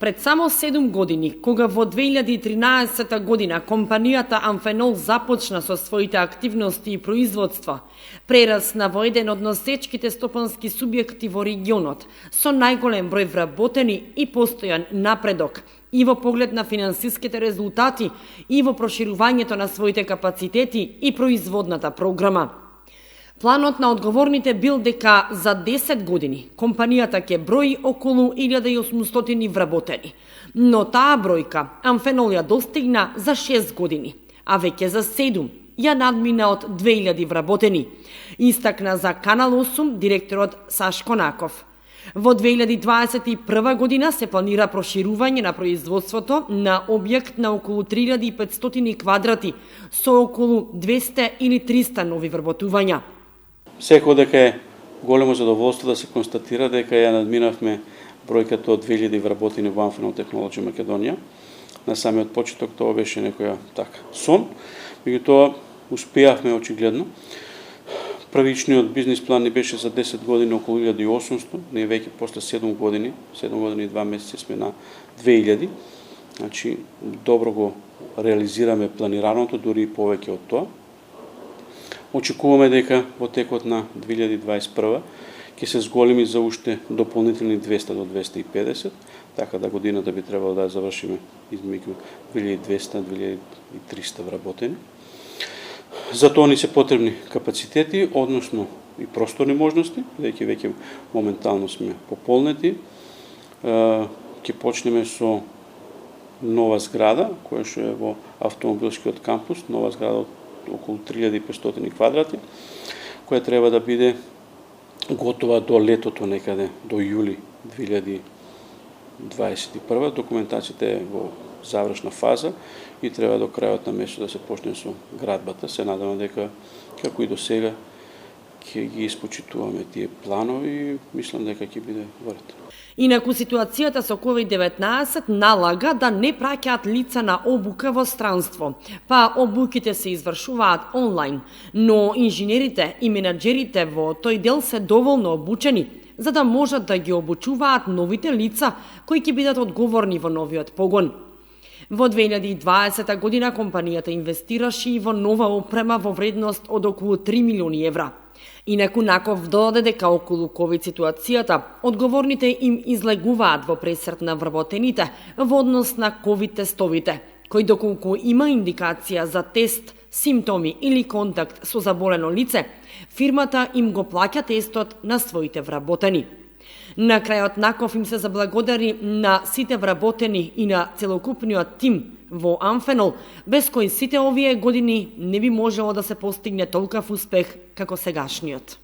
Пред само 7 години, кога во 2013 година компанијата Амфенол започна со своите активности и производства, прерасна во еден од носечките стопански субјекти во регионот, со најголем број вработени и постојан напредок и во поглед на финансиските резултати и во проширувањето на своите капацитети и производната програма. Планот на одговорните бил дека за 10 години компанијата ќе брои околу 1800 вработени, но таа бројка Амфенол ја достигна за 6 години, а веќе за 7 ја надмина од 2000 вработени, истакна за Канал 8 директорот Сашко Наков. Во 2021 година се планира проширување на производството на објект на околу 3500 квадрати со околу 200 или 300 нови вработувања. Секој дека е големо задоволство да се констатира дека ја надминавме бројката од 2000 вработени во Амфенол Технолоџи Македонија. На самиот почеток тоа беше некоја сон, меѓутоа успеавме очигледно. Првичниот бизнис план ни беше за 10 години околу 1800, ние веќе после 7 години и 2 месеци сме на 2000. Значи, добро го реализираме планираното, дури и повеќе од тоа. Очекуваме дека во текот на 2021 ќе се зголеми за уште дополнителни 200 до 250, така да годината би требало да завршиме измеѓу 1200 и 2300 вработени. За тоа ни се потребни капацитети, односно и просторни можности, бидејќи веќе моментално сме пополнети. Ќе почнеме со нова зграда, која што е во автомобилскиот кампус, нова зграда од околу 3500 квадрати, која треба да биде готова до летото некаде, до јули 2021. Документацијата е во завршна фаза и треба до крајот на месецот да се почне со градбата. Се надевам дека, како и до сега, ќе ги испочитуваме тие планови и мислам дека ќе биде во ред. Инаку ситуацијата со COVID-19 налага да не праќаат лица на обука во странство, па обуките се извршуваат онлайн, но инженерите и менаџерите во тој дел се доволно обучени, за да можат да ги обучуваат новите лица кои ќе бидат одговорни во новиот погон. Во 2020 година компанијата инвестираше и во нова опрема во вредност од околу 3 милиони евра. Инаку Наков додаде дека околу COVID ситуацијата, одговорните им излегуваат во пресрт на вработените во однос на COVID тестовите, кои доколку има индикација за тест, симптоми или контакт со заболено лице, фирмата им го плаќа тестот на своите вработени. На крајот Наков им се заблагодари на сите вработени и на целокупниот тим во Амфенол, без кои сите овие години не би можело да се постигне толкав успех како сегашниот.